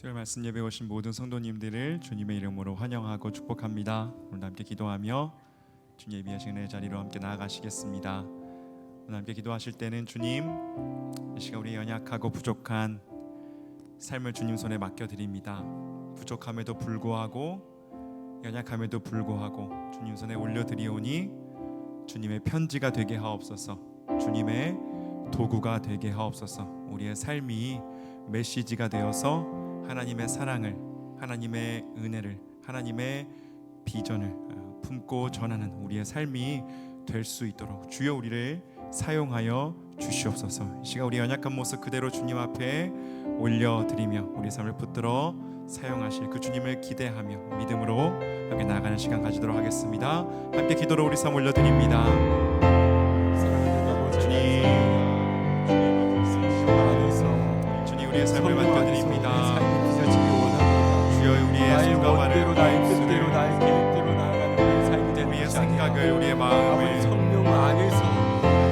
수요일 말씀 예배 오신 모든 성도님들을 주님의 이름으로 환영하고 축복합니다. 오늘 함께 기도하며 주님 예비하시는 자리로 함께 나아가시겠습니다. 오늘 함께 기도하실 때는 주님, 이 시간 우리 연약하고 부족한 삶을 주님 손에 맡겨드립니다. 부족함에도 불구하고 연약함에도 불구하고 주님 손에 올려드리오니 주님의 편지가 되게 하옵소서. 주님의 도구가 되게 하옵소서. 우리의 삶이 메시지가 되어서 하나님의 사랑을, 하나님의 은혜를, 하나님의 비전을 품고 전하는 우리의 삶이 될 수 있도록 주여 우리를 사용하여 주시옵소서. 이 시간 우리 연약한 모습 그대로 주님 앞에 올려드리며 우리 삶을 붙들어 사용하실 그 주님을 기대하며 믿음으로 함께 나아가는 시간 가지도록 하겠습니다. 함께 기도로 우리 삶 올려드립니다. 주님 우리의 삶을 맡겨드립니다. 주여 우리의 손과 발을, 나의 뜻대로 나의 계획대로 나아가는 우리의 삶이 되는 우리의 것이 아니라 생각을, 우리의 마음을, 성령 안에서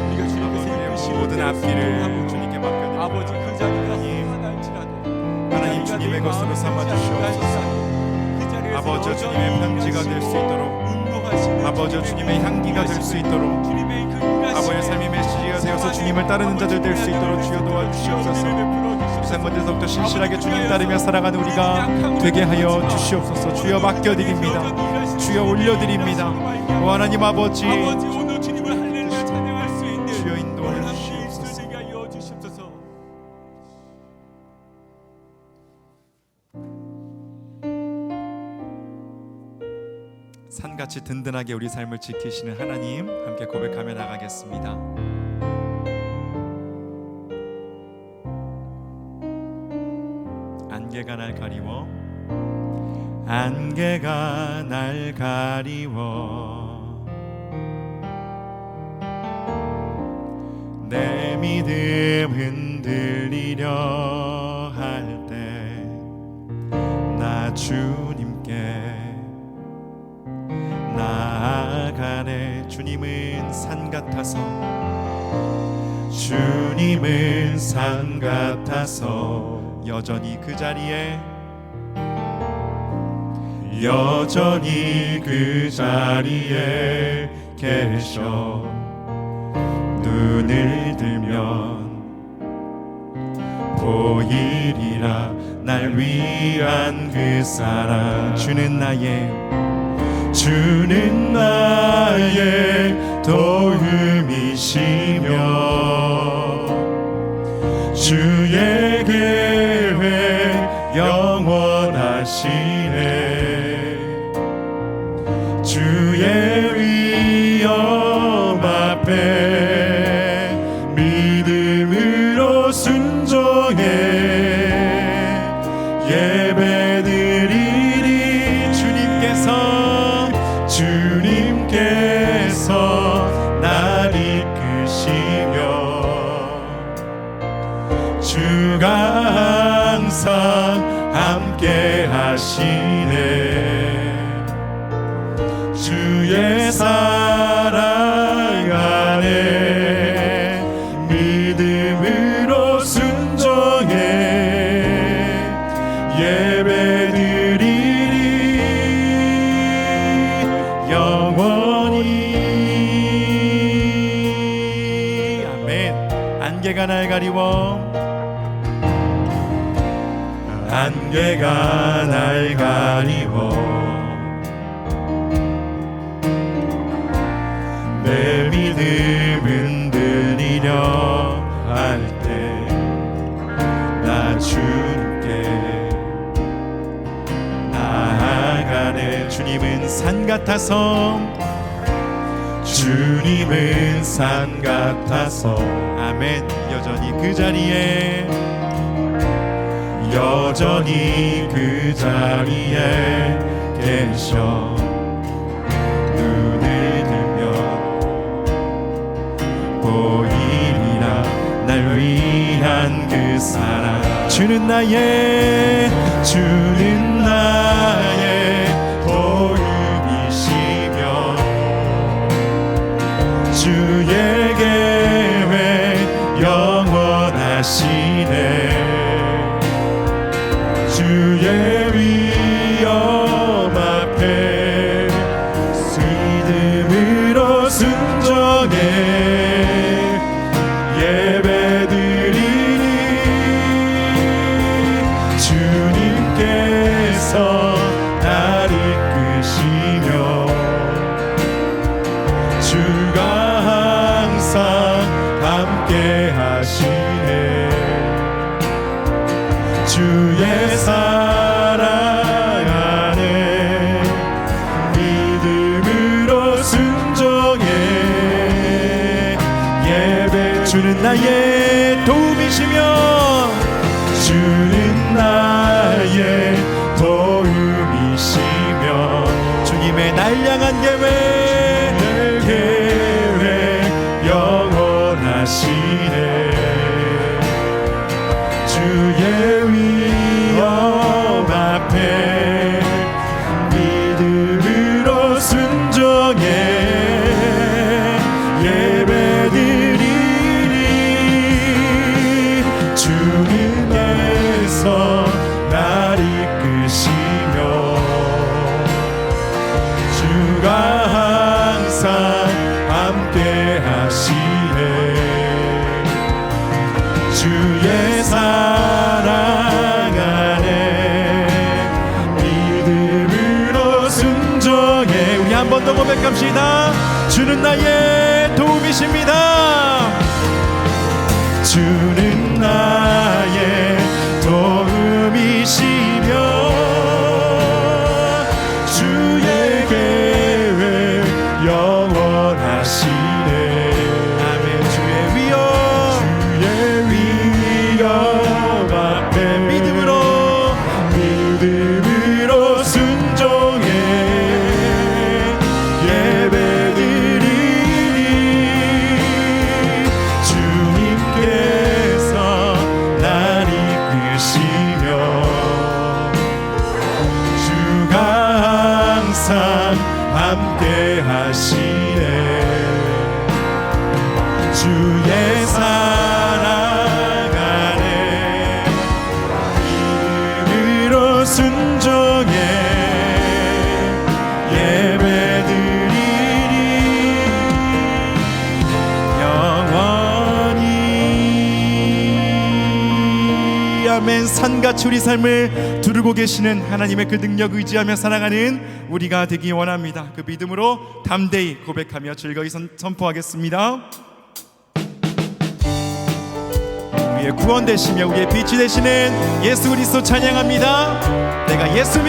우리가 주님께서 이끄시는 모든 앞길을 주님께 맡겨드립니다. 아버지 그 자리가 험하달지라도 하나님 주님의 것으로 삼아주시옵소서. 아버지 주님의 편지가 될 수 있도록, 아버지 주님의 향기가 될 수 있도록, 아버지의 삶이 메시지가 되어서 주님을 따르는 자들 될 수 있도록 주여 도와주시옵소서. 세번째서부터 신실하게 주님 따르며 살아가는 우리가 되게 하여 주시옵소서. 주여 맡겨드립니다. 주여 올려드립니다. 오 하나님 아버지, 오늘 주님을 할렐루야 찬양할 수 있는 주여 인도해 주시옵소서. 이어 주시옵소서. 산같이 든든하게 우리 삶을 지키시는 하나님 함께 고백하며 나가겠습니다. 안개가 날 가리워, 안개가 날 가리워 내 믿음 흔들리려 할 때 나 주님께 나아가네. 주님은 산 같아서, 주님은 산 같아서 여전히 그 자리에, 여전히 그 자리에 계셔. 눈을 들면 보이리라 날 위한 그 사랑. 주는 나의 도움이시며 주의 계획 영원하시네. 주의 위엄 앞에 믿음으로 순종해 예배드리리. 주님께서 날 이끄시며 주가 항상 함께 하시네. 주의 사랑 안에 믿음으로 순종해 예배드리리 영원히. 아멘. 안개가 날 가리워, 안개가 날 가리워 내 믿음 흔들리려 할 때 나 주님께 나아가네. 주님은 산 같아서, 주님은 산 같아서 아멘. 여전히 그 자리에, 여전히 그 자리에 계셔. 눈을 들면 보이리라 날 위한 그 사랑. 주는 나의 도움이시며 주의 계획 영원하시네. 주 함께 하시네. 주의 사랑 안에 믿음으로 순종해. 예배 주는 나의 도움이시며 주는 나의 도움이시며 주님의 날 향한 계획 영원하시네. 주의 위엄 앞에 믿음으로 순종해 예배드리리. 주님께서 날 이끄시며 주가 항상 함께 하시네. 주의 사랑 안에 믿음으로 순종해. 우리 한 번 더 고백합시다. 주는 나의 도움이십니다. 주는 나의 도움이시며 주의 계획 영원하시네. 아멘. 주의 위엄 앞에 믿음으로 순종해 예배드리리. 주님께서 날 이끄시며 주가 항상 함께 하시네. 주의 사랑 안에 믿음으로 순종해 예배드리리. 영원히. 아멘. 산같이 우리 삶을 두르고 계시는 하나님의 그 능력 의지하며 살아가는 우리가 되기 원합니다. 그 믿음으로 담대히 고백하며 즐거이 선포하겠습니다. 우리의 구원 되시며 우리의 빛이 되시는 예수 그리스도 찬양합니다. 내가 예수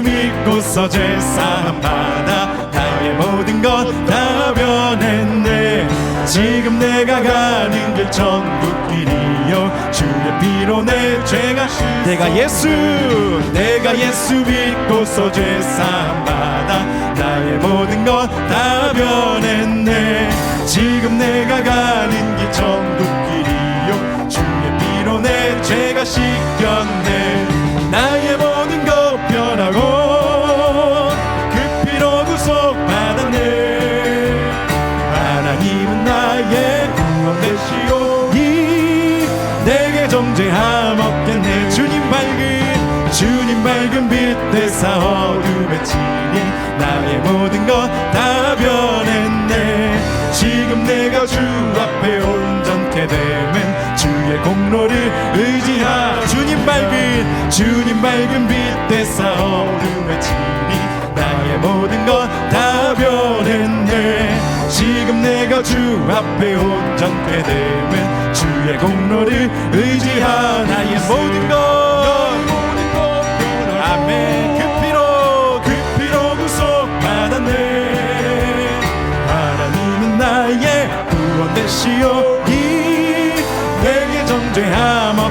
믿고서 죄사함 받아 나의 모든 것 다 변했네. 지금 내가 가는 길 천국 길이요 주의 피로 내 죄가 내가 예수 믿고서 죄사함 받아 나의 모든 것 다 변했네. 지금 내가 가는 길 천국 길이요 주의 피로 내 죄가 씻겼네. 나의 모든 것 변하고 그 피로 구속받았네. 하나님은 나의 구원 되시오니 내게 정죄함 없겠네. 주님 밝은 빛 되사 어둠에 치니 나의 모든 것 다 변했네. 지금 내가 주 앞에 온전케 되면 주의 공로를 의지하. 주님 밝은 빛 되사 어둠에 치니 나의 모든 것 다 변했네. 지금 내가 주 앞에 온전케 되면 주의 공로를 의지하. 나의 모든 것 아멘. 그 피로 구속받았네. 하나님은 나의 구원 되시오니 내게 정죄함 없.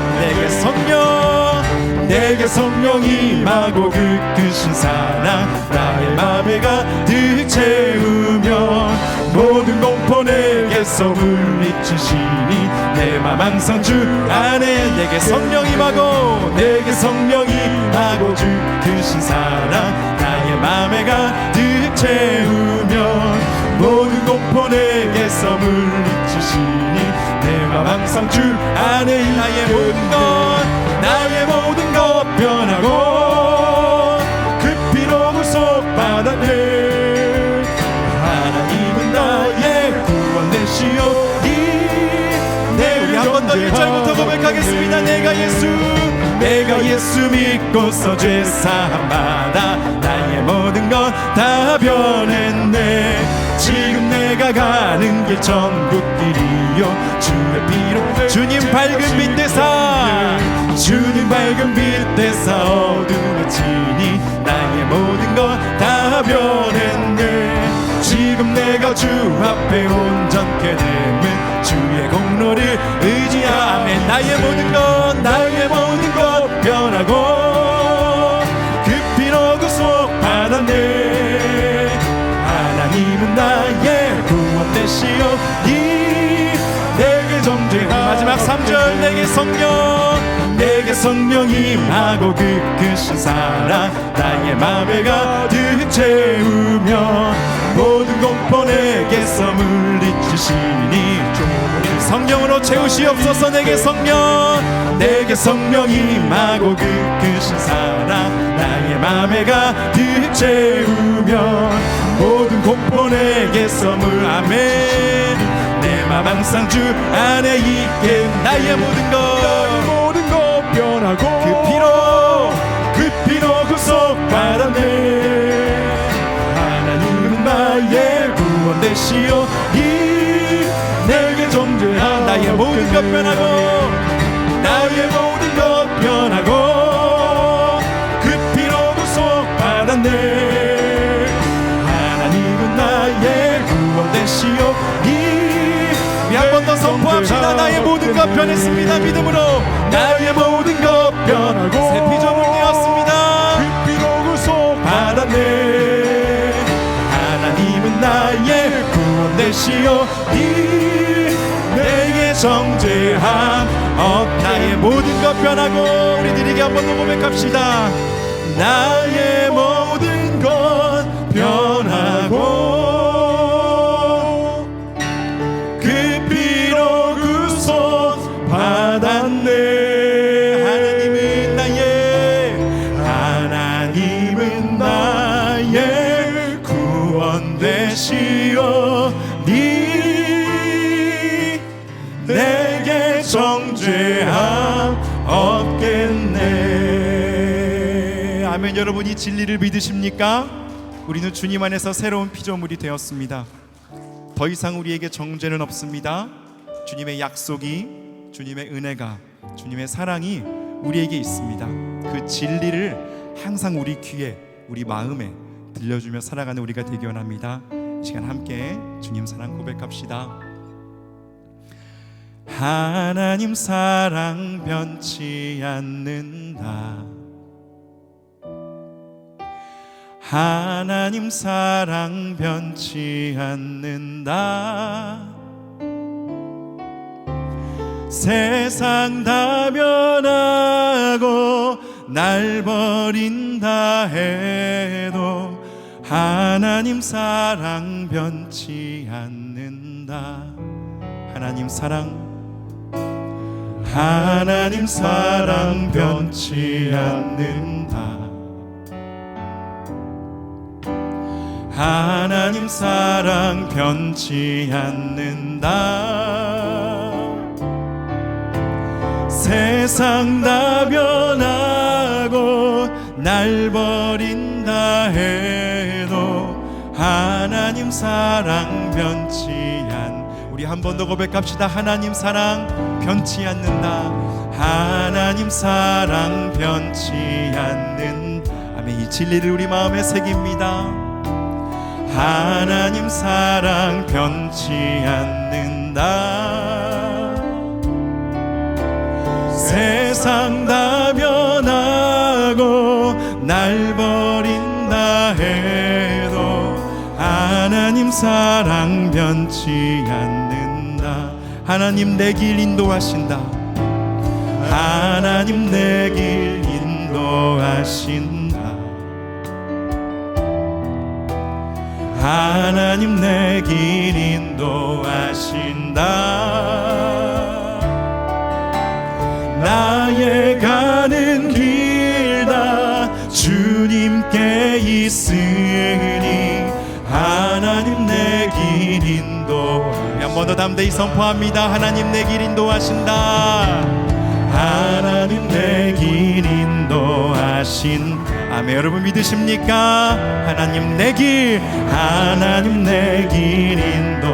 내게 성령 임하고 그 크신 사랑 나의 맘에 가득 채우며 모든 공포 내게서 물리치시니 내 맘 항상 주 안에. 내게 성령 임하고 주 크신 사랑 나의 맘에 가득 채우며 모든 공포 내게서 물리치시니 내 맘 항상 주 안에. 나의 모든 것 변하고 그 피로 구속받았네. 하나님은 나의 구원 되시오니. 네, 우리 한 번 더 1절부터 고백하겠습니다. 내가 예수 믿고서 죄사함 받아 나의 모든 것 다 변했네. 지금 내가 나가는 길 천국길이요 주의 피로 주님 밝은 빛 되사 주님 밝은 빛 되사 어둠에 치니 나의 모든 것 다 변했네 지금 내가 주 앞에 온전케 됨은 주의 공로를 의지하며 나의 모든 것 변하고 그 피로 구속 받았네 하나님은 나의 구원 되시오 내게 정죄하 마지막 3절 내게 성령 임하고 크신 사랑 나의 맘에 가득 채우며 모든 공포 내게서 물리치시니 성령으로 채우시옵소서 내게 성령 임하고 크신 사랑 나의 맘에 가득 채우며 모든 공포 내게서 아멘 내 맘 항상 주 안에 있게 나의 모든 것 변하고 그 피로 구속받았네 하나님은 나의 구원 되시오 내게 정죄한 나의 모든 것 변하고 그 피로 구속받았네 하나님은 나의 구원 되시오 한 번 더 선포합시다 나의 모든 것 변했습니다 믿음으로 나의 모든 것 변하고 새 피조물 되었습니다 그 피로 구속받았네 하나님은 나의 구원 되시오 내게 정죄함 나의 모든 것 변하고 우리들에게 한 번 더 고백합시다 나의 모든 것 변하고 받았네 하나님은 나의 구원 되시오 내게 정죄함 없겠네 아멘 여러분 이 진리를 믿으십니까? 우리는 주님 안에서 새로운 피조물이 되었습니다 더 이상 우리에게 정죄는 없습니다 주님의 약속이 주님의 은혜가 주님의 사랑이 우리에게 있습니다 그 진리를 항상 우리 귀에 우리 마음에 들려주며 살아가는 우리가 되기 원합니다 이 시간 함께 주님 사랑 고백합시다 하나님 사랑 변치 않는다 하나님 사랑 변치 않는다 세상 다 변하고 날 버린다 해도 하나님 사랑 변치 않는다 하나님 사랑 변치 않는다 하나님 사랑 변치 않는다 세상 다 변하고 날 버린다 해도 하나님 사랑 변치 우리 한 번 더 고백합시다 하나님 사랑 변치 않는다 하나님 사랑 변치 않는 아멘 이 진리를 우리 마음에 새깁니다 하나님 사랑 변치 않는다 세상 다 변하고 날 버린다 해도 하나님 사랑 변치 않는다 하나님 내 길 인도하신다 하나님 내 길 인도하신다 하나님 내 길 인도하신다 나의 가는 길 다 주님께 있으니 하나님 내 길 인도 한 번 더 담대히 선포합니다 하나님 내 길 인도하신다 하나님 내 길 인도하신 아멘 여러분 믿으십니까? 하나님 내 길 인도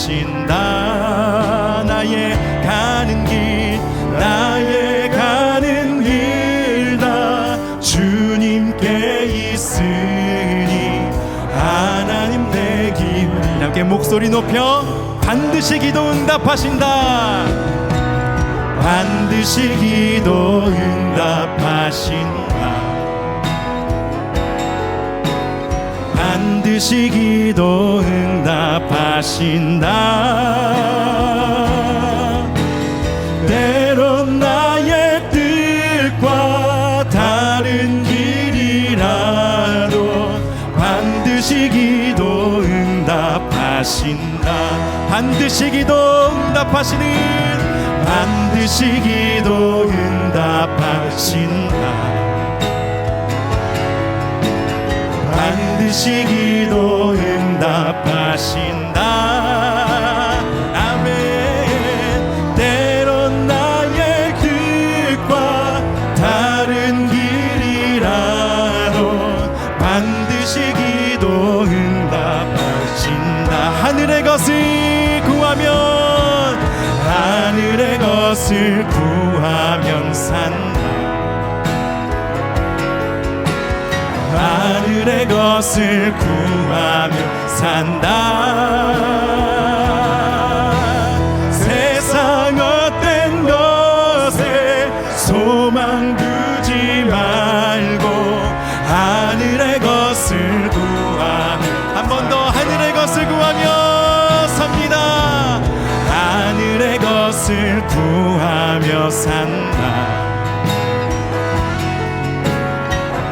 응답하신다. 나의 가는 길 다 주님께 있으니 하나님 내 길. 함께 목소리 높여 반드시 기도 응답하신다. 반드시 기도 응답하신다. 반드시 기도 응답하신다. 때론 나의 뜻과 다른 길이라도 반드시 기도 응답하신다. 반드시 기도 응답하시는, 반드시 기도 응답하신다. 반드시 기도 응답하신다. 아멘. 때론 나의 뜻과 다른 길이라도 반드시 기도 응답하신다. 하늘의 것을 구하면, 하늘의 것을 구하면 산다. 하늘의 것을 구하며 산다. 세상 헛된 것에 소망 두지 말고 하늘의 것을 구하며, 한 번 더 하늘의 것을 구하며 삽니다. 하늘의 것을 구하며 산다.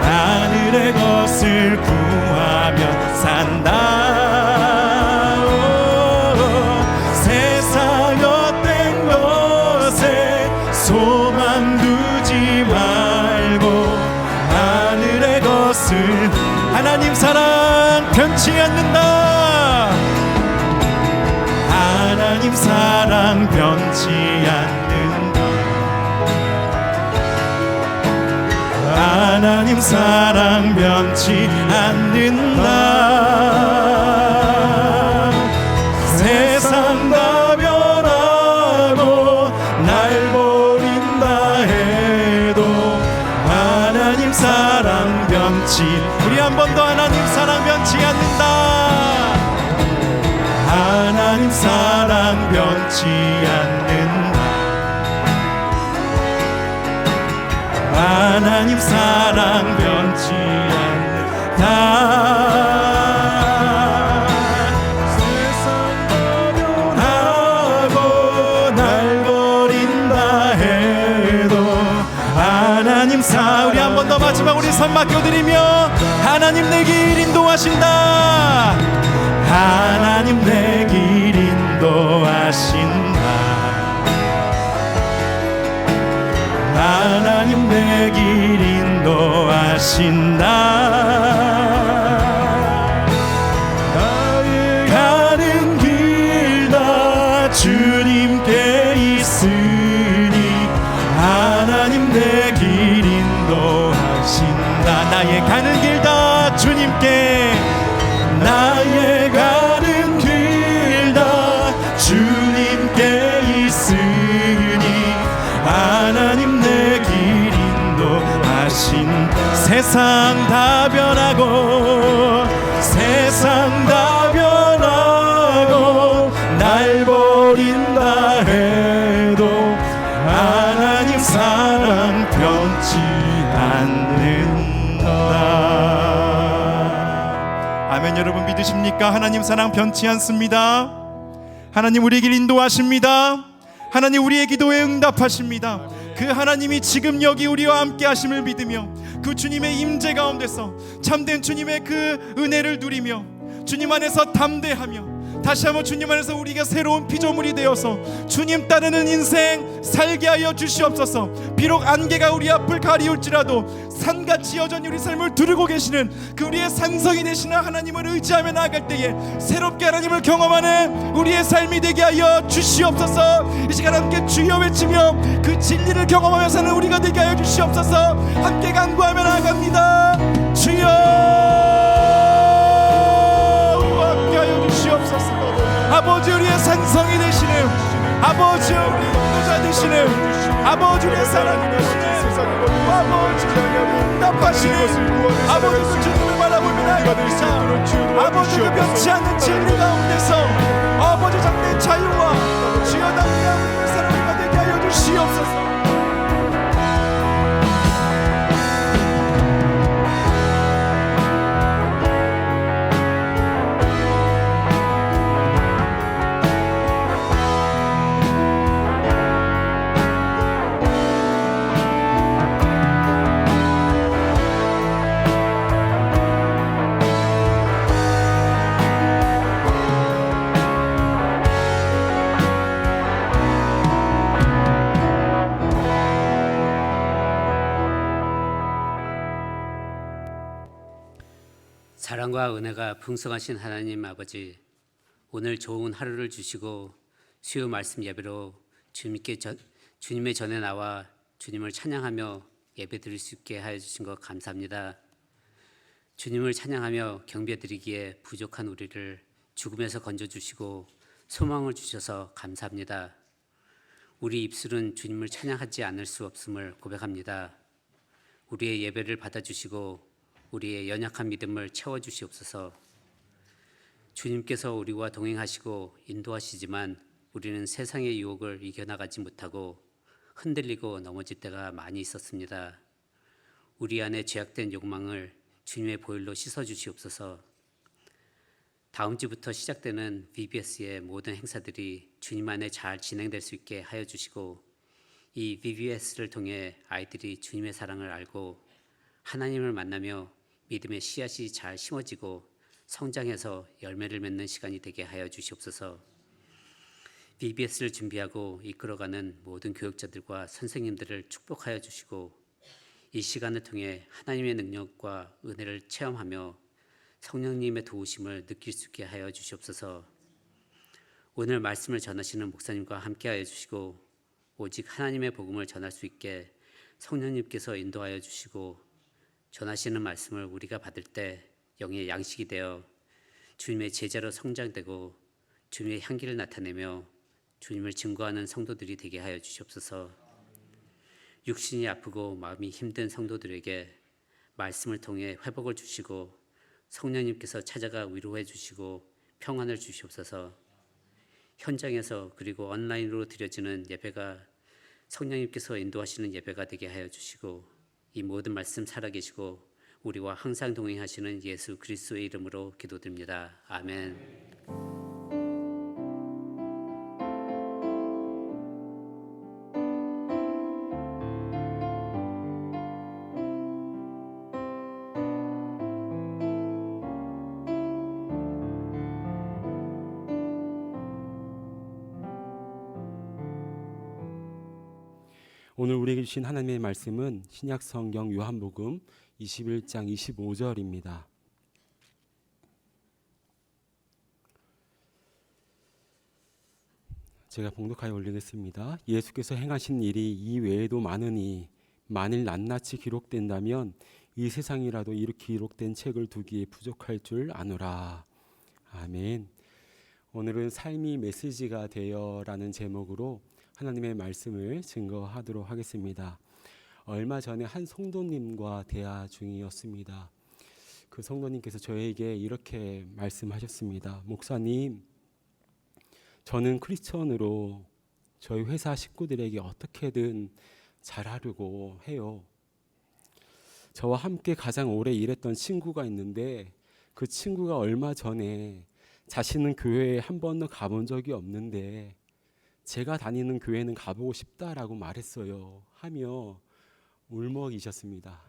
하늘의 것을 구하며 산다. 오, 세상 헛된 것에 소망 두지 말고 하늘의 것을. 하나님 사랑 변치 않는다. 하나님 사랑 변치 않는다. 하나님 사랑 변치 않는다. 세상 다 변하고 날 버린다 해도 하나님 사랑 변치. 우리 한 번 더 하나님 사랑 변치 않는다. 하나님 사랑 변치 않는다. 하나님 사랑 변치 않는다. 세상 변하고 날 버린다 해도 하나님 사. 우리 한 번 더 마지막 우리 손 맡겨드리며 하나님 내 길 인도하신다. 하나님 내 길 인도하신다. 하나님 내 길 인도하신다. 나의 가는 길 다 주님께 있으니 하나님 내 길 인도하신다. 나의 가는 길 다 주님께, 나의 가는 길 다 주님께 있으니 하나님 내 길 인도하신. 세상 다 변하고 세상 다 변하고 날 버린다 해도 하나님 사랑 변치 않는다. 아멘. 여러분 믿으십니까? 하나님 사랑 변치 않습니다. 하나님 우리 길 인도하십니다. 하나님 우리의 기도에 응답하십니다. 그 하나님이 지금 여기 우리와 함께 하심을 믿으며 그 주님의 임재 가운데서 참된 주님의 그 은혜를 누리며 주님 안에서 담대하며 다시 한번 주님 안에서 우리가 새로운 피조물이 되어서 주님 따르는 인생 살게 하여 주시옵소서. 비록 안개가 우리 앞을 가리울지라도 산같이 여전히 우리 삶을 두르고 계시는 그 우리의 산성이 되시는 하나님을 의지하며 나아갈 때에 새롭게 하나님을 경험하는 우리의 삶이 되게 하여 주시옵소서. 이 시간 함께 주여 외치며 그 진리를 경험하며 사는 우리가 되게 하여 주시옵소서. 함께 간구하며 나아갑니다. 주여 주시옵소서. 아버지 우리의 산성이 되시는 아버지 우리 인도자 되시는 아버지 우리의 사랑이 되시는 아버지 응답하시는 아버지 그 주님을 바라보며 나아갑니다. 아버지 그 변치 않는 진리 가운데서 아버지 장래의 자유와 주여 담대하고 있는 사람들과 되게 하여 주시옵소서. 사랑과 은혜가 풍성하신 하나님 아버지, 오늘 좋은 하루를 주시고 수요 말씀 예배로 주님의 전에 나와 주님을 찬양하며 예배 드릴 수 있게 하여 주신 것 감사합니다. 주님을 찬양하며 경배드리기에 부족한 우리를 죽음에서 건져주시고 소망을 주셔서 감사합니다. 우리 입술은 주님을 찬양하지 않을 수 없음을 고백합니다. 우리의 예배를 받아주시고 우리의 연약한 믿음을 채워주시옵소서. 주님께서 우리와 동행하시고 인도하시지만 우리는 세상의 유혹을 이겨나가지 못하고 흔들리고 넘어질 때가 많이 있었습니다. 우리 안에 죄악된 욕망을 주님의 보혈로 씻어주시옵소서. 다음 주부터 시작되는 VBS의 모든 행사들이 주님 안에 잘 진행될 수 있게 하여 주시고, 이 VBS를 통해 아이들이 주님의 사랑을 알고 하나님을 만나며 믿음의 씨앗이 잘 심어지고 성장해서 열매를 맺는 시간이 되게 하여 주시옵소서. VBS를 준비하고 이끌어가는 모든 교육자들과 선생님들을 축복하여 주시고, 이 시간을 통해 하나님의 능력과 은혜를 체험하며 성령님의 도우심을 느낄 수 있게 하여 주시옵소서. 오늘 말씀을 전하시는 목사님과 함께 하여 주시고, 오직 하나님의 복음을 전할 수 있게 성령님께서 인도하여 주시고, 전하시는 말씀을 우리가 받을 때 영의 양식이 되어 주님의 제자로 성장되고 주님의 향기를 나타내며 주님을 증거하는 성도들이 되게 하여 주시옵소서. 육신이 아프고 마음이 힘든 성도들에게 말씀을 통해 회복을 주시고 성령님께서 찾아가 위로해 주시고 평안을 주시옵소서. 현장에서 그리고 온라인으로 드려지는 예배가 성령님께서 인도하시는 예배가 되게 하여 주시고, 이 모든 말씀 살아계시고 우리와 항상 동행하시는 예수 그리스도의 이름으로 기도드립니다. 아멘. 오늘 우리에게 주신 하나님의 말씀은 신약 성경 요한복음 21장 25절입니다. 제가 봉독하여 올리겠습니다. 예수께서 행하신 일이 이 외에도 많으니 만일 낱낱이 기록된다면 이 세상이라도 이렇게 기록된 책을 두기에 부족할 줄 아노라. 아멘. 오늘은 삶이 메시지가 되어라는 제목으로 하나님의 말씀을 증거하도록 하겠습니다. 얼마 전에 한 성도님과 대화 중이었습니다. 그 성도님께서 저에게 이렇게 말씀하셨습니다. 목사님, 저는 크리스천으로 저희 회사 식구들에게 어떻게든 잘하려고 해요. 저와 함께 가장 오래 일했던 친구가 있는데 그 친구가 얼마 전에 자신은 교회에 한 번도 가본 적이 없는데 제가 다니는 교회는 가보고 싶다라고 말했어요 하며 울먹이셨습니다.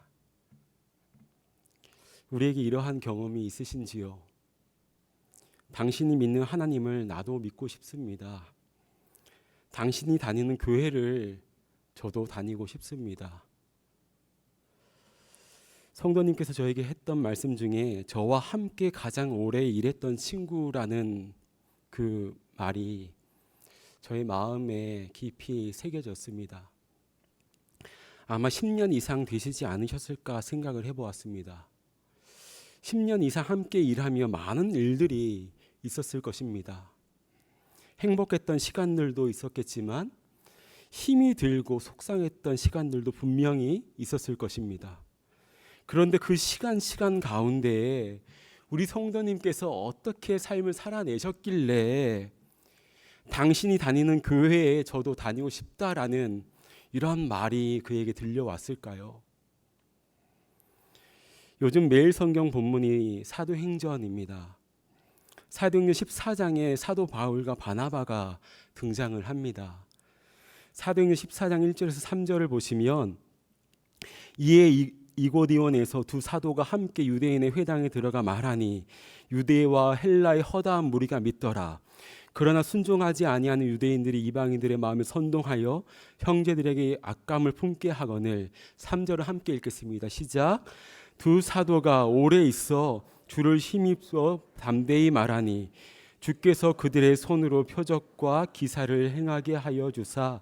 우리에게 이러한 경험이 있으신지요? 당신이 믿는 하나님을 나도 믿고 싶습니다. 당신이 다니는 교회를 저도 다니고 싶습니다. 성도님께서 저에게 했던 말씀 중에 저와 함께 가장 오래 일했던 친구라는 그 말이 저의 마음에 깊이 새겨졌습니다. 아마 10년 이상 되시지 않으셨을까 생각을 해보았습니다. 10년 이상 함께 일하며 많은 일들이 있었을 것입니다. 행복했던 시간들도 있었겠지만 힘이 들고 속상했던 시간들도 분명히 있었을 것입니다. 그런데 그 시간 가운데에 우리 성도님께서 어떻게 삶을 살아내셨길래 당신이 다니는 교회에 저도 다니고 싶다라는 이러한 말이 그에게 들려왔을까요? 요즘 매일 성경 본문이 사도행전입니다. 사도행전 14장에 사도 바울과 바나바가 등장을 합니다. 사도행전 14장 1절에서 3절을 보시면 이에 이고디온에서 두 사도가 함께 유대인의 회당에 들어가 말하니 유대와 헬라의 허다한 무리가 믿더라. 그러나 순종하지 아니하는 유대인들이 이방인들의 마음을 선동하여 형제들에게 악감을 품게 하거늘. 3절을 함께 읽겠습니다. 시작. 두 사도가 오래 있어 주를 힘입어 담대히 말하니 주께서 그들의 손으로 표적과 기사를 행하게 하여 주사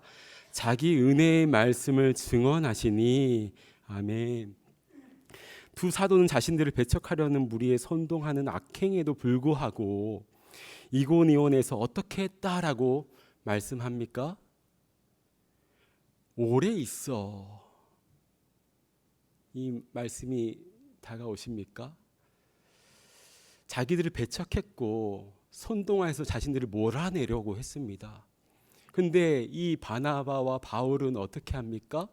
자기 은혜의 말씀을 증언하시니. 아멘. 두 사도는 자신들을 배척하려는 무리에 선동하는 악행에도 불구하고 이고니온에서 어떻게 했다라고 말씀합니까? 오래 있어. 이 말씀이 다가오십니까? 자기들을 배척했고 선동해서 자신들을 몰아내려고 했습니다. 근데 이 바나바와 바울은 어떻게 합니까?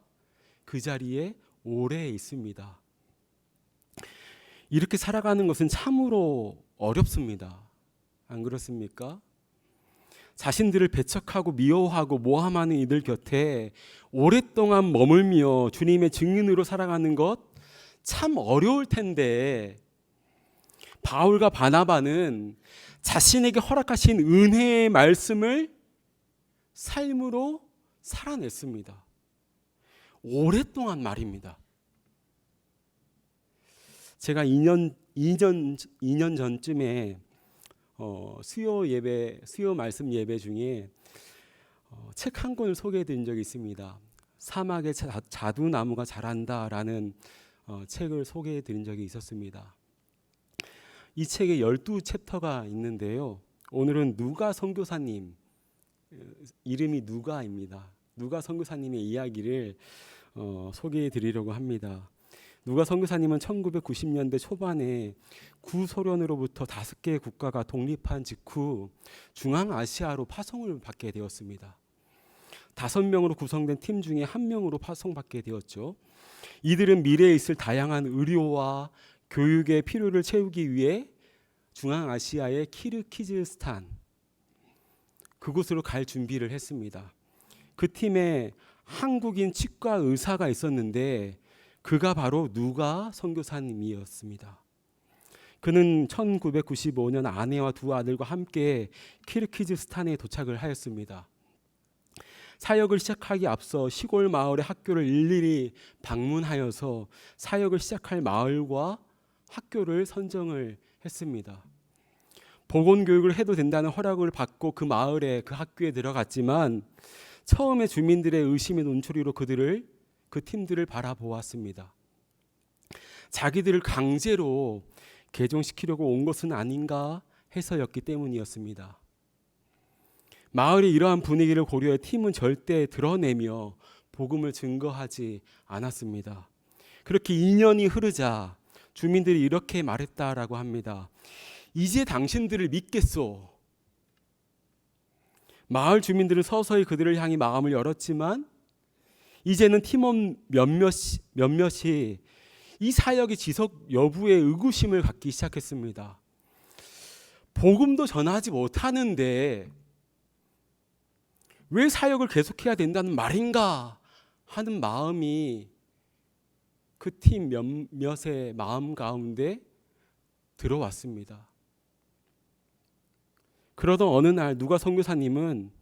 그 자리에 오래 있습니다. 이렇게 살아가는 것은 참으로 어렵습니다. 안 그렇습니까? 자신들을 배척하고 미워하고 모함하는 이들 곁에 오랫동안 머물며 주님의 증인으로 살아가는 것 참 어려울 텐데 바울과 바나바는 자신에게 허락하신 은혜의 말씀을 삶으로 살아냈습니다. 오랫동안 말입니다. 제가 2년 전쯤에 수요 말씀 예배 중에 책 한 권을 소개해 드린 적이 있습니다. 사막에 자두나무가 자란다라는 책을 소개해 드린 적이 있었습니다. 이 책에 12챕터가 있는데요. 오늘은 누가 선교사님, 이름이 누가입니다. 누가 선교사님의 이야기를 소개해 드리려고 합니다. 누가 선교사님은 1990년대 초반에 구소련으로부터 5개의 국가가 독립한 직후 중앙아시아로 파송을 받게 되었습니다. 5명으로 구성된 팀 중에 1명으로 파송받게 되었죠. 이들은 미래에 있을 다양한 의료와 교육의 필요를 채우기 위해 중앙아시아의 키르기즈스탄 그곳으로 갈 준비를 했습니다. 그 팀에 한국인 치과 의사가 있었는데 그가 바로 누가 선교사님이었습니다. 그는 1995년 아내와 두 아들과 함께 키르기즈스탄에 도착을 하였습니다. 사역을 시작하기 앞서 시골 마을의 학교를 일일이 방문하여서 사역을 시작할 마을과 학교를 선정을 했습니다. 보건교육을 해도 된다는 허락을 받고 그 마을에 그 학교에 들어갔지만 처음에 주민들의 의심의 눈초리로 그 팀들을 바라보았습니다. 자기들을 강제로 개종시키려고 온 것은 아닌가 해서였기 때문이었습니다. 마을이 이러한 분위기를 고려해 팀은 절대 드러내며 복음을 증거하지 않았습니다. 그렇게 2년이 흐르자 주민들이 이렇게 말했다라고 합니다. 이제 당신들을 믿겠소. 마을 주민들은 서서히 그들을 향해 마음을 열었지만 이제는 팀원 몇몇이 이 사역의 지속 여부에 의구심을 갖기 시작했습니다. 복음도 전하지 못하는데 왜 사역을 계속해야 된다는 말인가 하는 마음이 그 팀 몇몇의 마음 가운데 들어왔습니다. 그러던 어느 날 누가 선교사님은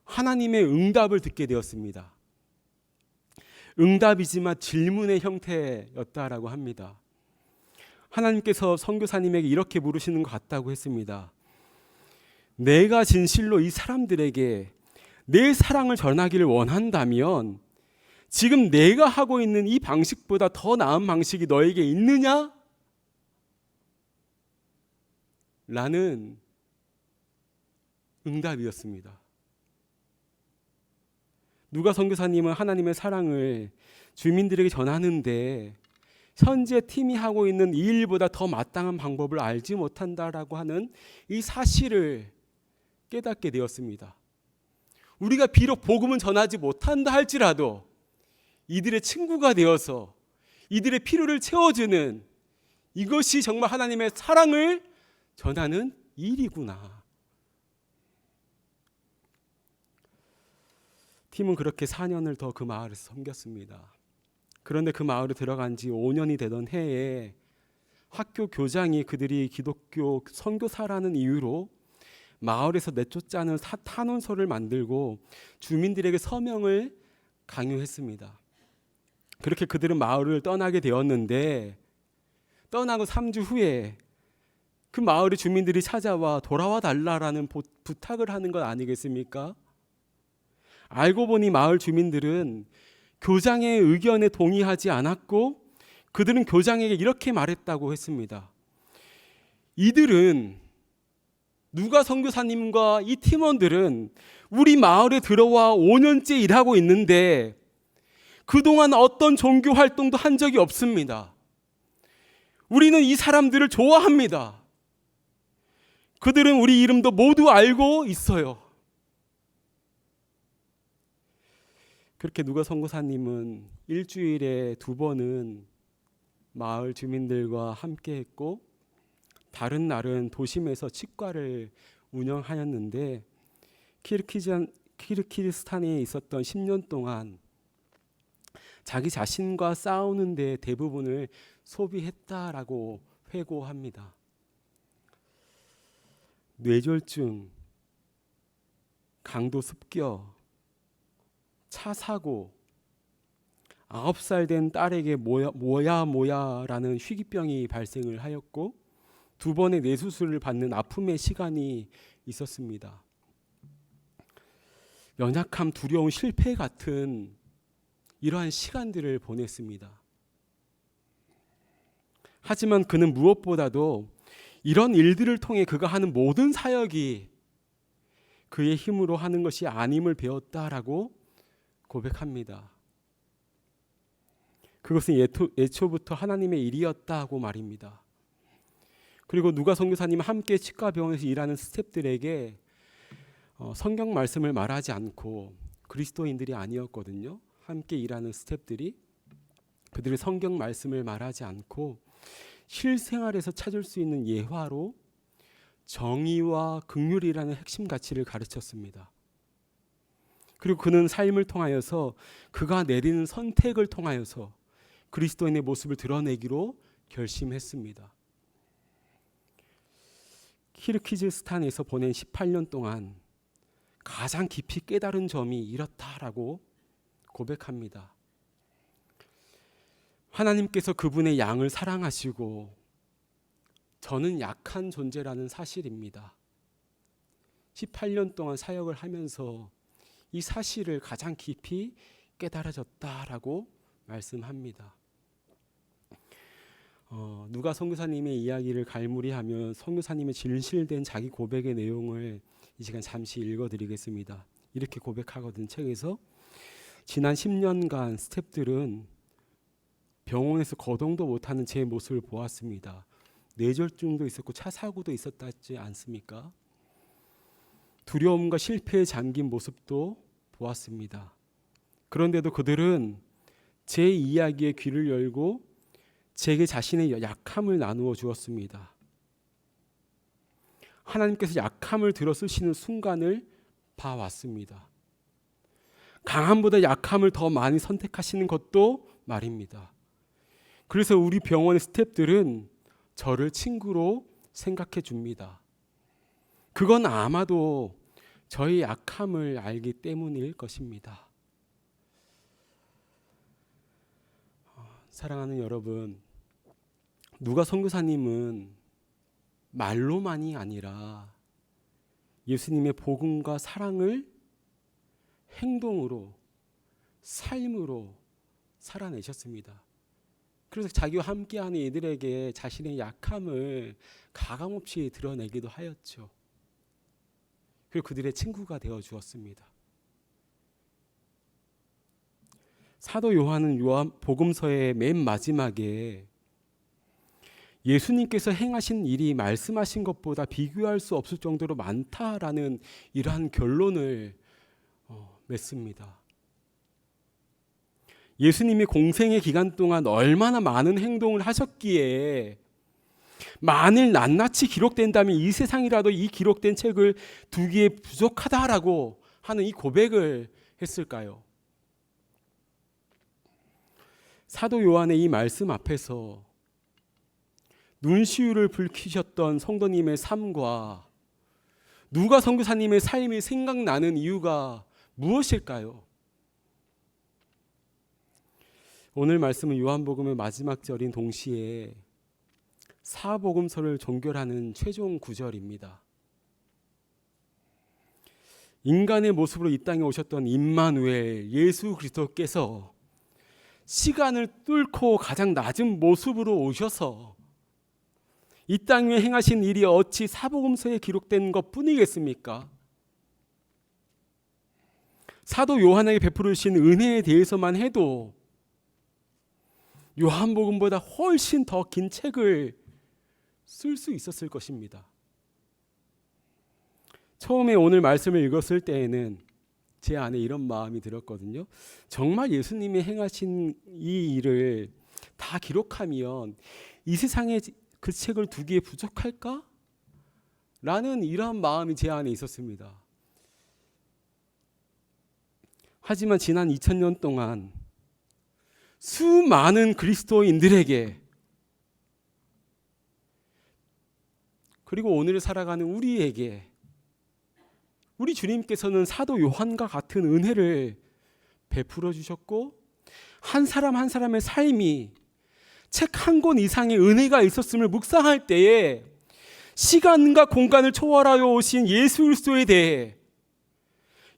하나님의 응답을 듣게 되었습니다. 응답이지만 질문의 형태였다라고 합니다. 하나님께서 선교사님에게 이렇게 물으시는 것 같다고 했습니다. 내가 진실로 이 사람들에게 내 사랑을 전하기를 원한다면 지금 내가 하고 있는 이 방식보다 더 나은 방식이 너에게 있느냐? 라는 응답이었습니다. 누가 선교사님은 하나님의 사랑을 주민들에게 전하는데 현재 팀이 하고 있는 이 일보다 더 마땅한 방법을 알지 못한다라고 하는 이 사실을 깨닫게 되었습니다. 우리가 비록 복음은 전하지 못한다 할지라도 이들의 친구가 되어서 이들의 필요를 채워주는 이것이 정말 하나님의 사랑을 전하는 일이구나. 팀은 그렇게 4년을 더 그 마을에서 섬겼습니다. 그런데 그 마을에 들어간 지 5년이 되던 해에 학교 교장이 그들이 기독교 선교사라는 이유로 마을에서 내쫓자는 탄원서를 만들고 주민들에게 서명을 강요했습니다. 그렇게 그들은 마을을 떠나게 되었는데 떠나고 3주 후에 그 마을의 주민들이 찾아와 돌아와 달라라는 부탁을 하는 것 아니겠습니까? 알고 보니 마을 주민들은 교장의 의견에 동의하지 않았고 그들은 교장에게 이렇게 말했다고 했습니다. 이들은 누가 선교사님과 이 팀원들은 우리 마을에 들어와 5년째 일하고 있는데 그동안 어떤 종교 활동도 한 적이 없습니다. 우리는 이 사람들을 좋아합니다. 그들은 우리 이름도 모두 알고 있어요. 그렇게 누가 선교사님은 일주일에 2번은 마을 주민들과 함께 했고 다른 날은 도심에서 치과를 운영하였는데 키르기즈스탄에 있었던 10년 동안 자기 자신과 싸우는 데 대부분을 소비했다라고 회고합니다. 뇌졸중, 강도 습격, 차 사고, 9살 된 딸에게 뭐야라는 희귀병이 발생을 하였고 2번의 뇌수술을 받는 아픔의 시간이 있었습니다. 연약함, 두려움, 실패 같은 이러한 시간들을 보냈습니다. 하지만 그는 무엇보다도 이런 일들을 통해 그가 하는 모든 사역이 그의 힘으로 하는 것이 아님을 배웠다라고 고백합니다. 그것은 애초부터 하나님의 일이었다고 말입니다. 그리고 누가 선교사님 함께 치과병원에서 일하는 스태프들에게 성경 말씀을 말하지 않고 그리스도인들이 아니었거든요. 함께 일하는 스태프들이 그들의 성경 말씀을 말하지 않고 실생활에서 찾을 수 있는 예화로 정의와 긍휼이라는 핵심 가치를 가르쳤습니다. 그리고 그는 삶을 통하여서 그가 내리는 선택을 통하여서 그리스도인의 모습을 드러내기로 결심했습니다. 키르기즈스탄에서 보낸 18년 동안 가장 깊이 깨달은 점이 이렇다라고 고백합니다. 하나님께서 그분의 양을 사랑하시고 저는 약한 존재라는 사실입니다. 18년 동안 사역을 하면서 이 사실을 가장 깊이 깨달아졌다라고 말씀합니다. 누가 선교사님의 이야기를 갈무리하면 선교사님의 진실된 자기 고백의 내용을 이 시간 잠시 읽어드리겠습니다. 이렇게 고백하거든 책에서 지난 10년간 스태프들은 병원에서 거동도 못하는 제 모습을 보았습니다. 뇌졸중도 있었고 차 사고도 있었다지 않습니까? 두려움과 실패에 잠긴 모습도 보았습니다. 그런데도 그들은 제 이야기에 귀를 열고 제게 자신의 약함을 나누어 주었습니다. 하나님께서 약함을 들어쓰시는 순간을 봐왔습니다. 강함보다 약함을 더 많이 선택하시는 것도 말입니다. 그래서 우리 병원의 스태프들은 저를 친구로 생각해 줍니다. 그건 아마도 저의 약함을 알기 때문일 것입니다. 사랑하는 여러분, 누가 선교사님은 말로만이 아니라 예수님의 복음과 사랑을 행동으로, 삶으로 살아내셨습니다. 그래서 자기와 함께하는 이들에게 자신의 약함을 가감없이 드러내기도 하였죠. 그리고 그들의 친구가 되어 주었습니다. 사도 요한은 요한 복음서의 맨 마지막에 예수님께서 행하신 일이 말씀하신 것보다 비교할 수 없을 정도로 많다라는 이러한 결론을 맺습니다. 예수님이 공생의 기간 동안 얼마나 많은 행동을 하셨기에 만일 낱낱이 기록된다면 이 세상이라도 이 기록된 책을 두기에 부족하다라고 하는 이 고백을 했을까요? 사도 요한의 이 말씀 앞에서 눈시울을 붉히셨던 성도님의 삶과 누가 선교사님의 삶이 생각나는 이유가 무엇일까요? 오늘 말씀은 요한복음의 마지막 절인 동시에 사복음서를 종결하는 최종 구절입니다. 인간의 모습으로 이 땅에 오셨던 임마누엘 예수 그리스도께서 시간을 뚫고 가장 낮은 모습으로 오셔서 이 땅 위에 행하신 일이 어찌 사복음서에 기록된 것뿐이겠습니까? 사도 요한에게 베풀으신 은혜에 대해서만 해도 요한복음보다 훨씬 더 긴 책을 쓸 수 있었을 것입니다. 처음에 오늘 말씀을 읽었을 때에는 제 안에 이런 마음이 들었거든요. 정말 예수님이 행하신 이 일을 다 기록하면 이 세상에 그 책을 두기에 부족할까? 라는 이러한 마음이 제 안에 있었습니다. 하지만 지난 2000년 동안 수많은 그리스도인들에게 그리고 오늘 살아가는 우리에게 우리 주님께서는 사도 요한과 같은 은혜를 베풀어 주셨고 한 사람 한 사람의 삶이 책 한 권 이상의 은혜가 있었음을 묵상할 때에 시간과 공간을 초월하여 오신 예수 그리스도에 대해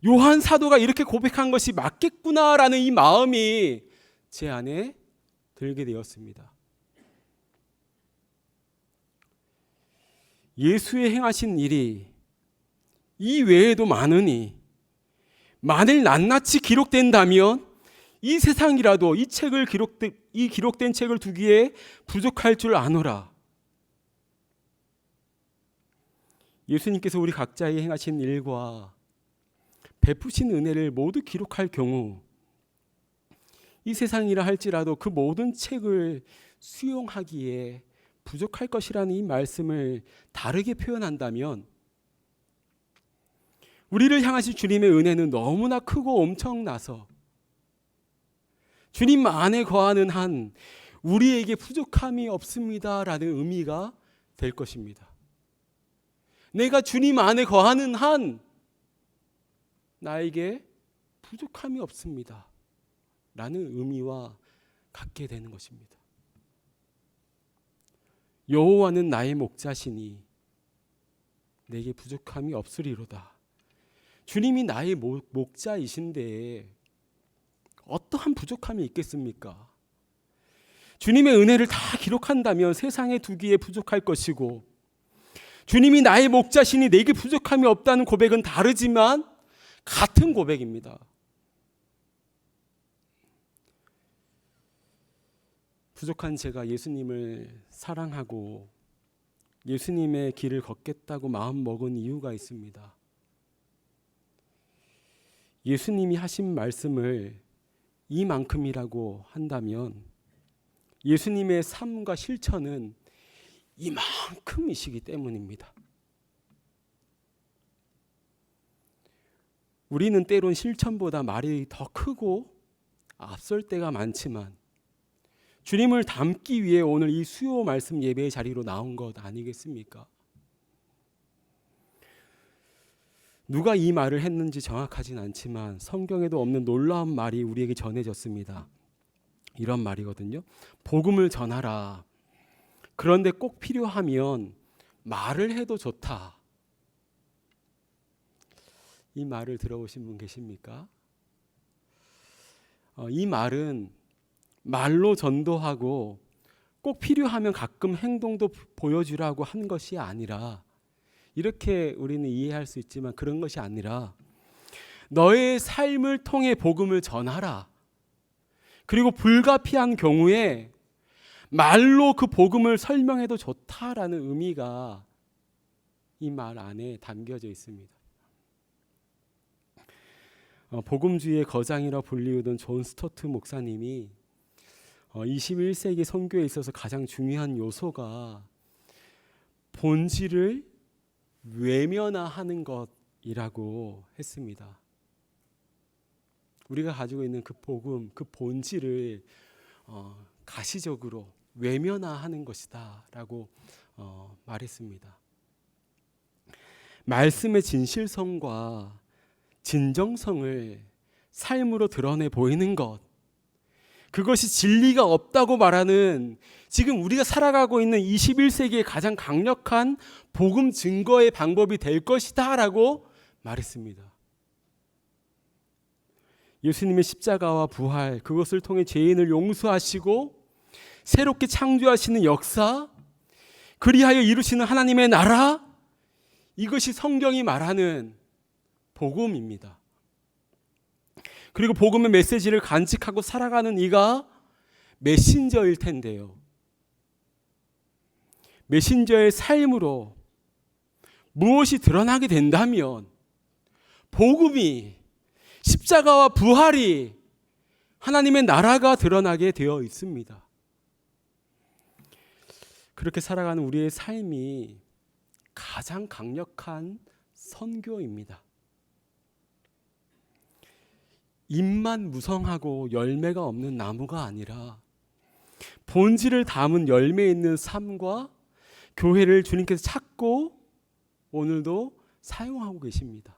요한 사도가 이렇게 고백한 것이 맞겠구나라는 이 마음이 제 안에 들게 되었습니다. 예수의 행하신 일이 이 외에도 많으니 만일 낱낱이 기록된다면 이 세상이라도 이 기록된 책을 두기에 부족할 줄 아노라. 예수님께서 우리 각자의 행하신 일과 베푸신 은혜를 모두 기록할 경우 이 세상이라 할지라도 그 모든 책을 수용하기에 부족할 것이라는 이 말씀을 다르게 표현한다면 우리를 향하신 주님의 은혜는 너무나 크고 엄청나서 주님 안에 거하는 한 우리에게 부족함이 없습니다라는 의미가 될 것입니다. 내가 주님 안에 거하는 한 나에게 부족함이 없습니다 라는 의미와 같게 되는 것입니다. 여호와는 나의 목자시니 내게 부족함이 없으리로다. 주님이 나의 목자이신데 어떠한 부족함이 있겠습니까? 주님의 은혜를 다 기록한다면 세상에 두기에 부족할 것이고 주님이 나의 목자시니 내게 부족함이 없다는 고백은 다르지만 같은 고백입니다. 부족한 제가 예수님을 사랑하고 예수님의 길을 걷겠다고 마음 먹은 이유가 있습니다. 예수님이 하신 말씀을 이만큼이라고 한다면 예수님의 삶과 실천은 이만큼이시기 때문입니다. 우리는 때론 실천보다 말이 더 크고 앞설 때가 많지만 주님을 닮기 위해 오늘 이 수요 말씀 예배의 자리로 나온 것 아니겠습니까? 누가 이 말을 했는지 정확하진 않지만 성경에도 없는 놀라운 말이 우리에게 전해졌습니다. 이런 말이거든요. 복음을 전하라. 그런데 꼭 필요하면 말을 해도 좋다. 이 말을 들어보신 분 계십니까? 이 말은 말로 전도하고 꼭 필요하면 가끔 행동도 보여주라고 한 것이 아니라 이렇게 우리는 이해할 수 있지만 그런 것이 아니라 너의 삶을 통해 복음을 전하라. 그리고 불가피한 경우에 말로 그 복음을 설명해도 좋다라는 의미가 이 말 안에 담겨져 있습니다. 복음주의의 거장이라 불리우던 존 스토트 목사님이 21세기 선교에 있어서 가장 중요한 요소가 본질을 외면화하는 것이라고 했습니다. 우리가 가지고 있는 그 복음, 그 본질을 가시적으로 외면화하는 것이다라고 말했습니다. 말씀의 진실성과 진정성을 삶으로 드러내 보이는 것, 그것이 진리가 없다고 말하는 지금 우리가 살아가고 있는 21세기의 가장 강력한 복음 증거의 방법이 될 것이다 라고 말했습니다. 예수님의 십자가와 부활, 그것을 통해 죄인을 용서하시고 새롭게 창조하시는 역사, 그리하여 이루시는 하나님의 나라, 이것이 성경이 말하는 복음입니다. 그리고 복음의 메시지를 간직하고 살아가는 이가 메신저일 텐데요. 메신저의 삶으로 무엇이 드러나게 된다면 복음이, 십자가와 부활이, 하나님의 나라가 드러나게 되어 있습니다. 그렇게 살아가는 우리의 삶이 가장 강력한 선교입니다. 잎만 무성하고 열매가 없는 나무가 아니라 본질을 담은 열매 있는 삶과 교회를 주님께서 찾고 오늘도 사용하고 계십니다.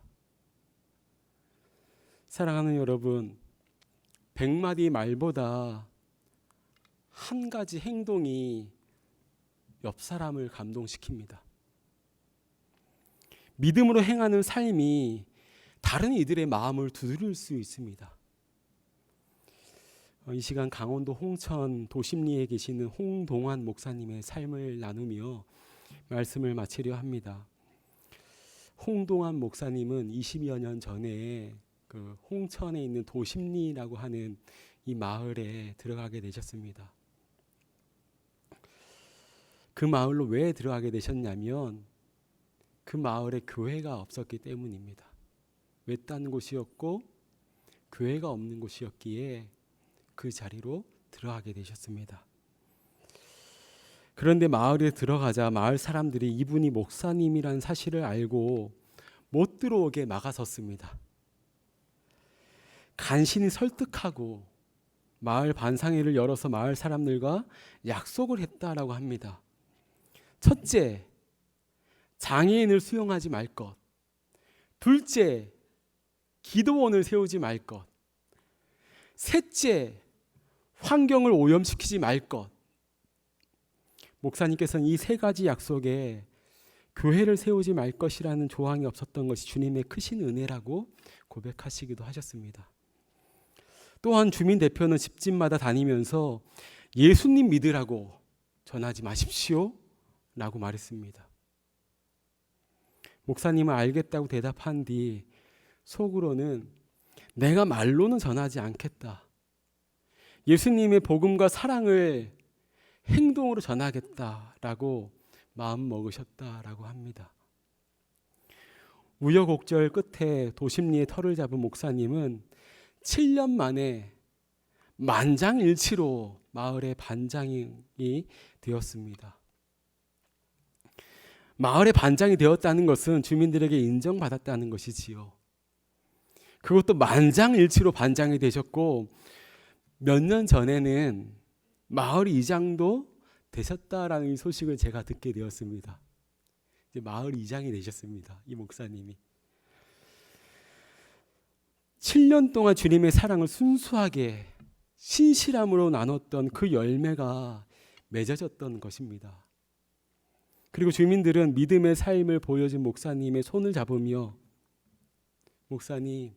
사랑하는 여러분, 100마디 말보다 한 가지 행동이 옆 사람을 감동시킵니다. 믿음으로 행하는 삶이 다른 이들의 마음을 두드릴 수 있습니다. 이 시간 강원도 홍천 도심리에 계시는 홍동환 목사님의 삶을 나누며 말씀을 마치려 합니다. 홍동환 목사님은 20여 년 전에 그 홍천에 있는 도심리라고 하는 이 마을에 들어가게 되셨습니다. 그 마을로 왜 들어가게 되셨냐면 그 마을에 교회가 없었기 때문입니다. 외딴 곳이었고 교회가 없는 곳이었기에 그 자리로 들어가게 되셨습니다. 그런데 마을에 들어가자 마을 사람들이 이분이 목사님이라는 사실을 알고 못 들어오게 막아섰습니다. 간신히 설득하고 마을 반상회를 열어서 마을 사람들과 약속을 했다라고 합니다. 첫째, 장애인을 수용하지 말 것. 둘째, 기도원을 세우지 말 것. 셋째, 환경을 오염시키지 말 것. 목사님께서는 이 세 가지 약속에 교회를 세우지 말 것이라는 조항이 없었던 것이 주님의 크신 은혜라고 고백하시기도 하셨습니다. 또한 주민 대표는 집집마다 다니면서 예수님 믿으라고 전하지 마십시오 라고 말했습니다. 목사님은 알겠다고 대답한 뒤 속으로는 내가 말로는 전하지 않겠다. 예수님의 복음과 사랑을 행동으로 전하겠다라고 마음 먹으셨다라고 합니다. 우여곡절 끝에 도심리에 터를 잡은 목사님은 7년 만에 만장일치로 마을의 반장이 되었습니다. 마을의 반장이 되었다는 것은 주민들에게 인정받았다는 것이지요. 그것도 만장일치로 반장이 되셨고 몇 년 전에는 마을 이장도 되셨다라는 소식을 제가 듣게 되었습니다. 이제 마을 이장이 되셨습니다. 이 목사님이. 7년 동안 주님의 사랑을 순수하게 신실함으로 나눴던 그 열매가 맺어졌던 것입니다. 그리고 주민들은 믿음의 삶을 보여준 목사님의 손을 잡으며 목사님,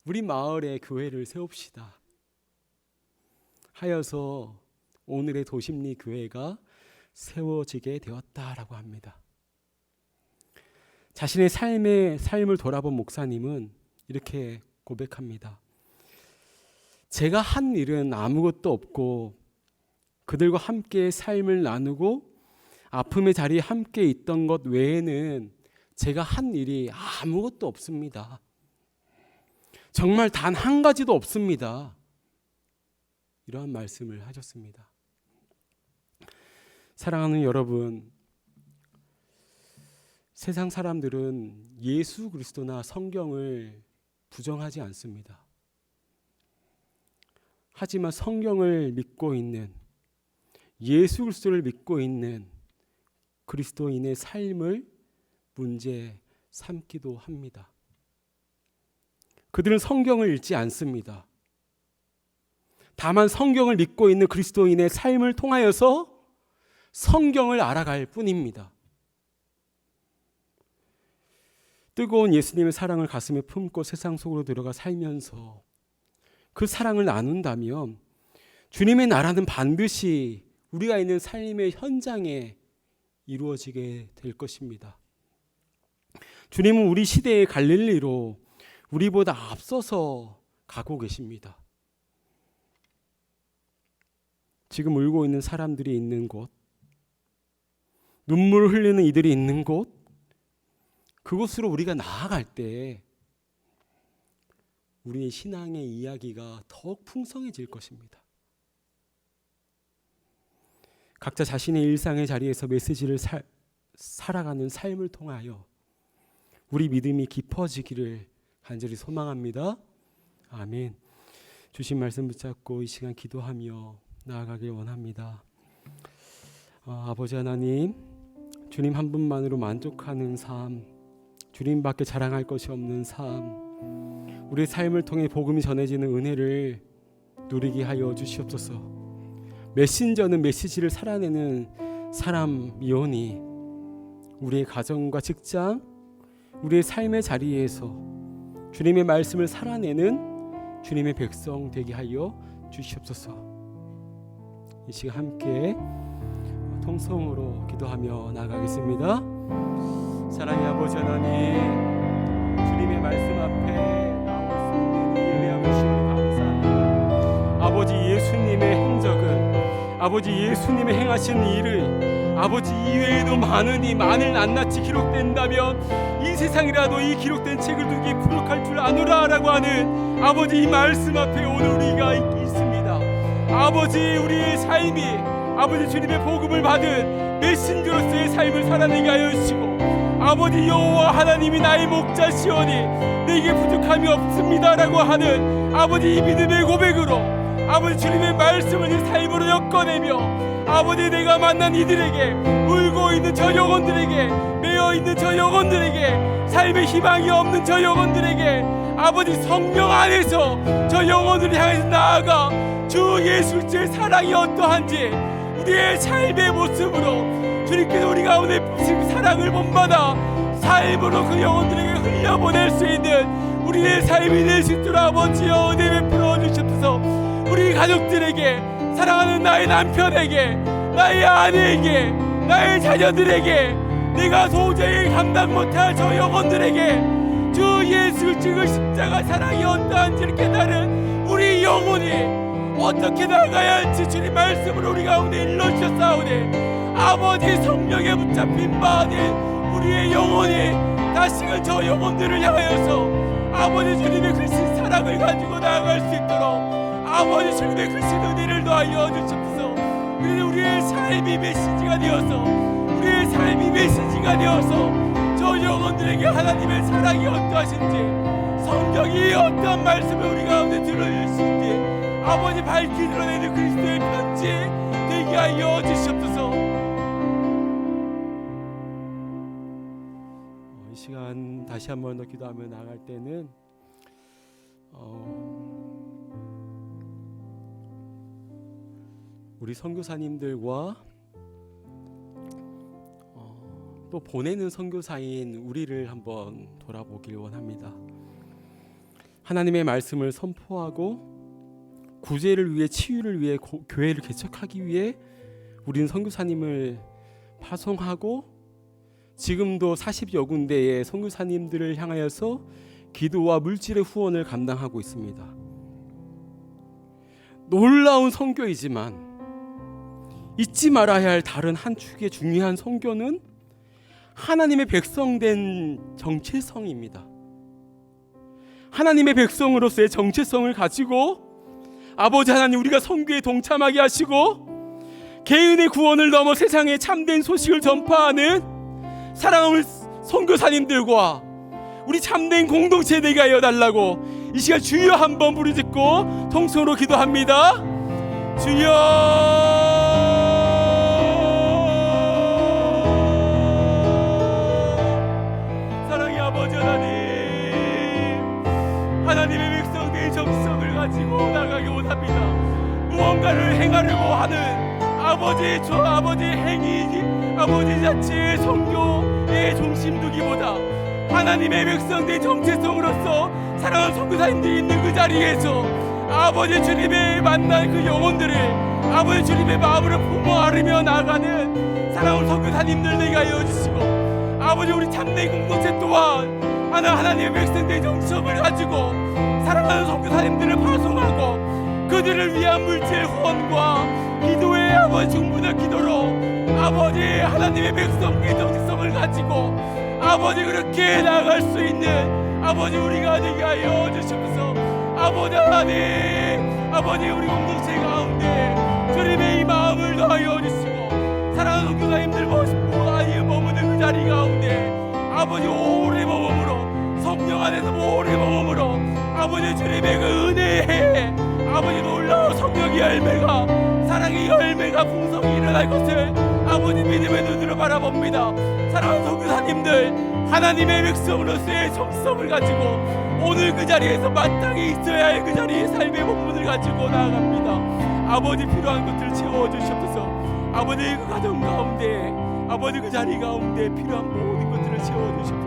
우리 마을에 교회를 세웁시다 하여서 오늘의 도심리 교회가 세워지게 되었다라고 합니다. 자신의 삶을 돌아본 목사님은 이렇게 고백합니다. 제가 한 일은 아무것도 없고 그들과 함께 삶을 나누고 아픔의 자리에 함께 있던 것 외에는 제가 한 일이 아무것도 없습니다. 정말 단 한 가지도 없습니다. 이러한 말씀을 하셨습니다. 사랑하는 여러분, 세상 사람들은 예수 그리스도나 성경을 부정하지 않습니다. 하지만 성경을 믿고 있는, 예수 그리스도를 믿고 있는 그리스도인의 삶을 문제 삼기도 합니다. 그들은 성경을 읽지 않습니다. 다만 성경을 믿고 있는 그리스도인의 삶을 통하여서 성경을 알아갈 뿐입니다. 뜨거운 예수님의 사랑을 가슴에 품고 세상 속으로 들어가 살면서 그 사랑을 나눈다면 주님의 나라는 반드시 우리가 있는 삶의 현장에 이루어지게 될 것입니다. 주님은 우리 시대의 갈릴리로 우리보다 앞서서 가고 계십니다. 지금 울고 있는 사람들이 있는 곳, 눈물을 흘리는 이들이 있는 곳, 그곳으로 우리가 나아갈 때 우리의 신앙의 이야기가 더욱 풍성해질 것입니다. 각자 자신의 일상의 자리에서 메시지를 살아가는 삶을 통하여 우리 믿음이 깊어지기를 간절히 소망합니다. 아멘. 주신 말씀 붙잡고 이 시간 기도하며 나아가길 원합니다. 아버지 하나님, 주님 한 분만으로 만족하는 삶, 주님밖에 자랑할 것이 없는 삶, 우리의 삶을 통해 복음이 전해지는 은혜를 누리게 하여 주시옵소서. 메신저는 메시지를 살아내는 사람이오니 우리의 가정과 직장, 우리의 삶의 자리에서 주님의 말씀을 살아내는 주님의 백성 되게 하여 주시옵소서. 이 시간 함께 통성으로 기도하며 나가겠습니다. 사랑의 아버지 하나님, 주님의 말씀 앞에 나올 수 있는 은혜와 주시니 감사합니다. 아버지 예수님의 행적은, 아버지 예수님의 행하신 일을 아버지 이외에도 많으니 만일 낱낱이 기록된다면 이 세상이라도 이 기록된 책을 두기에 부족할 줄 아노라 라고 하는 아버지 이 말씀 앞에 오늘 우리가 있습니다. 아버지 우리의 삶이 아버지 주님의 복음을 받은 메신저로서의 삶을 살아내게 하여 주시고, 아버지 여호와 하나님이 나의 목자시오니 내게 부족함이 없습니다라고 하는 아버지 이 믿음의 고백으로 아버지 주님의 말씀을 내 삶으로 엮어내며 아버지 내가 만난 이들에게, 울고 있는 저 영혼들에게, 매어있는 저 영혼들에게, 삶의 희망이 없는 저 영혼들에게 아버지 성령 안에서 저 영혼들을 향해서 나아가 주 예수 그리스도의 사랑이 어떠한지 우리의 삶의 모습으로 주님께서 우리 가운데 부신 사랑을 본받아 삶으로 그 영혼들에게 흘려보낼 수 있는 우리의 삶이 될 수 있도록 아버지여 은혜 베풀어 주시옵소서. 우리 가족들에게, 사랑하는 나의 남편에게, 나의 아내에게, 나의 자녀들에게, 내가 도저히 감당 못할 저 영혼들에게 주 예수 그리스도의 십자가 사랑이 어떠한지를 깨달은 우리 영혼이 어떻게 나가야 할지 주님 말씀으로 우리 가운데 일러주셨사오니 아버지 성령에 붙잡힌 바 아닌 우리의 영혼이 다시금 저 영혼들을 향하여서 아버지 주님의 크신 사랑을 가지고 나아갈 수 있도록 아버지 주님의 크신 은혜를 더하여 주시옵소서. 우리의 삶이 메시지가 되어서, 우리의 삶이 메시지가 되어서 저 영혼들에게 하나님의 사랑이 어떠하신지, 성경이 어떠한 말씀을 우리 가운데 들어주신지 아버지 밝히 드러내는 그리스도의 편지 되게 하여 주시옵소서. 이 시간 다시 한 번 더 기도하며 나갈 때는 우리 선교사님들과 또 보내는 선교사인 우리를 한번 돌아보길 원합니다. 하나님의 말씀을 선포하고 구제를 위해, 치유를 위해 교회를 개척하기 위해 우리는 선교사님을 파송하고 지금도 40여 군데의 선교사님들을 향하여서 기도와 물질의 후원을 감당하고 있습니다. 놀라운 선교이지만 잊지 말아야 할 다른 한 축의 중요한 선교는 하나님의 백성된 정체성입니다. 하나님의 백성으로서의 정체성을 가지고 아버지 하나님, 우리가 선교에 동참하게 하시고 개인의 구원을 넘어 세상에 참된 소식을 전파하는 사랑하는 선교사님들과 우리 참된 공동체 되게 하여 달라고 이 시간 주여 한번 부르짖고 통성으로 기도합니다. 주여, 사랑의 아버지 하나님의 백성들의 정성을 가지고 나가기 원합니다. 무언가를 행하려고 하는 아버지의 행위, 아버지 자체의 선교의 중심 두기보다 하나님의 백성들의 정체성으로서 사랑하는 선교사님들이 있는 그 자리에서 아버지 주님의 만난 그 영혼들을 아버지 주님의 마음으로 품어 안으며 나아가는 사랑하는 선교사님들 되게 하여 주시고, 아버지 우리 참된 공동체 또한 하나님의 백성들의 정성을 가지고 사랑하는 선교사님들을 파송하고 그들을 위한 물질 후원과 기도의 아버지 충분한 기도로 아버지 하나님의 백성의 정체성을 가지고 아버지 그렇게 나아갈 수 있는 아버지 우리가 되게 하여 주시옵소서. 아버지 하나님, 아버지 우리 공동체 가운데 주님의 이 마음을 더하여 주시고 사랑하는 선교사님들 머무는 그 자리 가운데 아버지 오래 머물므로 성령 안에서 오래 머물므로 아버지 주님의 그 은혜에 아버지 놀라운 성령의 열매가, 사랑의 열매가 풍성히 일어날 것을 아버지 믿음의 눈으로 바라봅니다. 사랑하는 선교사님들, 하나님의 백성으로서의 정성을 가지고 오늘 그 자리에서 마땅히 있어야 할 그 자리의 삶의 본분을 가지고 나아갑니다. 아버지 필요한 것들을 채워주시옵소서. 아버지 그 가정 가운데, 아버지 그 자리 가운데 필요한 모든 것들을 채워주시옵소서.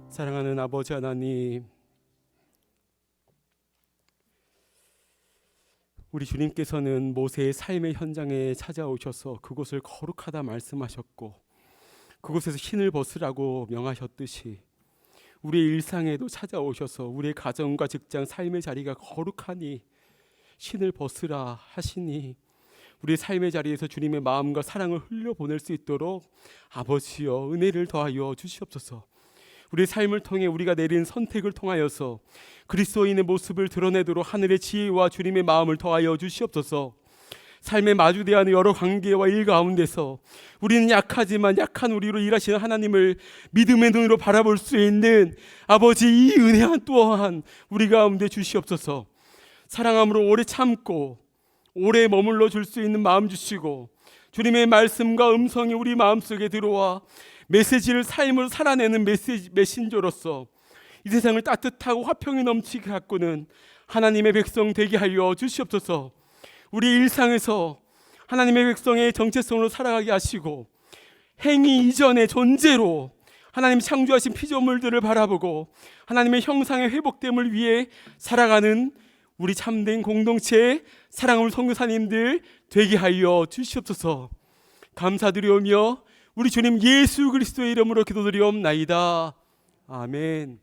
사랑하는 아버지 하나님, 우리 주님께서는 모세의 삶의 현장에 찾아오셔서 그곳을 거룩하다 말씀하셨고 그곳에서 신을 벗으라고 명하셨듯이 우리의 일상에도 찾아오셔서 우리의 가정과 직장, 삶의 자리가 거룩하니 신을 벗으라 하시니 우리의 삶의 자리에서 주님의 마음과 사랑을 흘려보낼 수 있도록 아버지여 은혜를 더하여 주시옵소서. 우리의 삶을 통해 우리가 내린 선택을 통하여서 그리스도인의 모습을 드러내도록 하늘의 지혜와 주님의 마음을 더하여 주시옵소서. 삶에 마주대하는 여러 관계와 일 가운데서 우리는 약하지만 약한 우리로 일하시는 하나님을 믿음의 눈으로 바라볼 수 있는 아버지 이 은혜 또한 우리 가운데 주시옵소서. 사랑함으로 오래 참고 오래 머물러 줄 수 있는 마음 주시고 주님의 말씀과 음성이 우리 마음속에 들어와 메시지를 삶으로 살아내는 메신저로서 이 세상을 따뜻하고 화평이 넘치게 가꾸는 하나님의 백성 되게 하여 주시옵소서. 우리 일상에서 하나님의 백성의 정체성으로 살아가게 하시고 행위 이전의 존재로 하나님 창조하신 피조물들을 바라보고 하나님의 형상의 회복됨을 위해 살아가는 우리 참된 공동체의 사랑하는 선교사님들 되게 하여 주시옵소서. 감사드리오며 우리 주님 예수 그리스도의 이름으로 기도드리옵나이다. 아멘.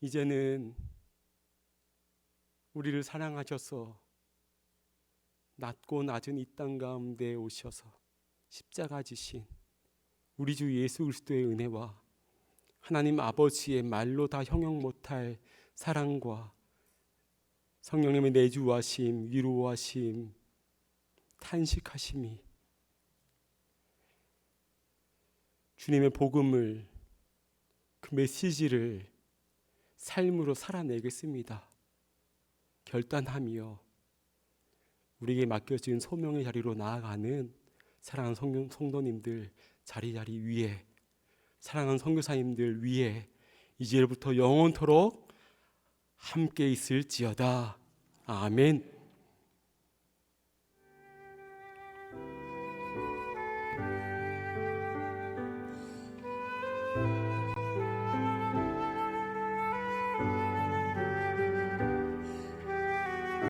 이제는 우리를 사랑하셔서 낮고 낮은 이 땅 가운데 오셔서 십자가 지신 우리 주 예수 그리스도의 은혜와 하나님 아버지의 말로 다 형용 못할 사랑과 성령님의 내주하심, 위로하심, 탄식하심이 주님의 복음을, 그 메시지를 삶으로 살아내겠습니다 결단하며 우리에게 맡겨진 소명의 자리로 나아가는 사랑하는 성도님들 자리 위에, 사랑하는 선교사님들 위에 이제부터 영원토록 함께 있을지어다. 아멘.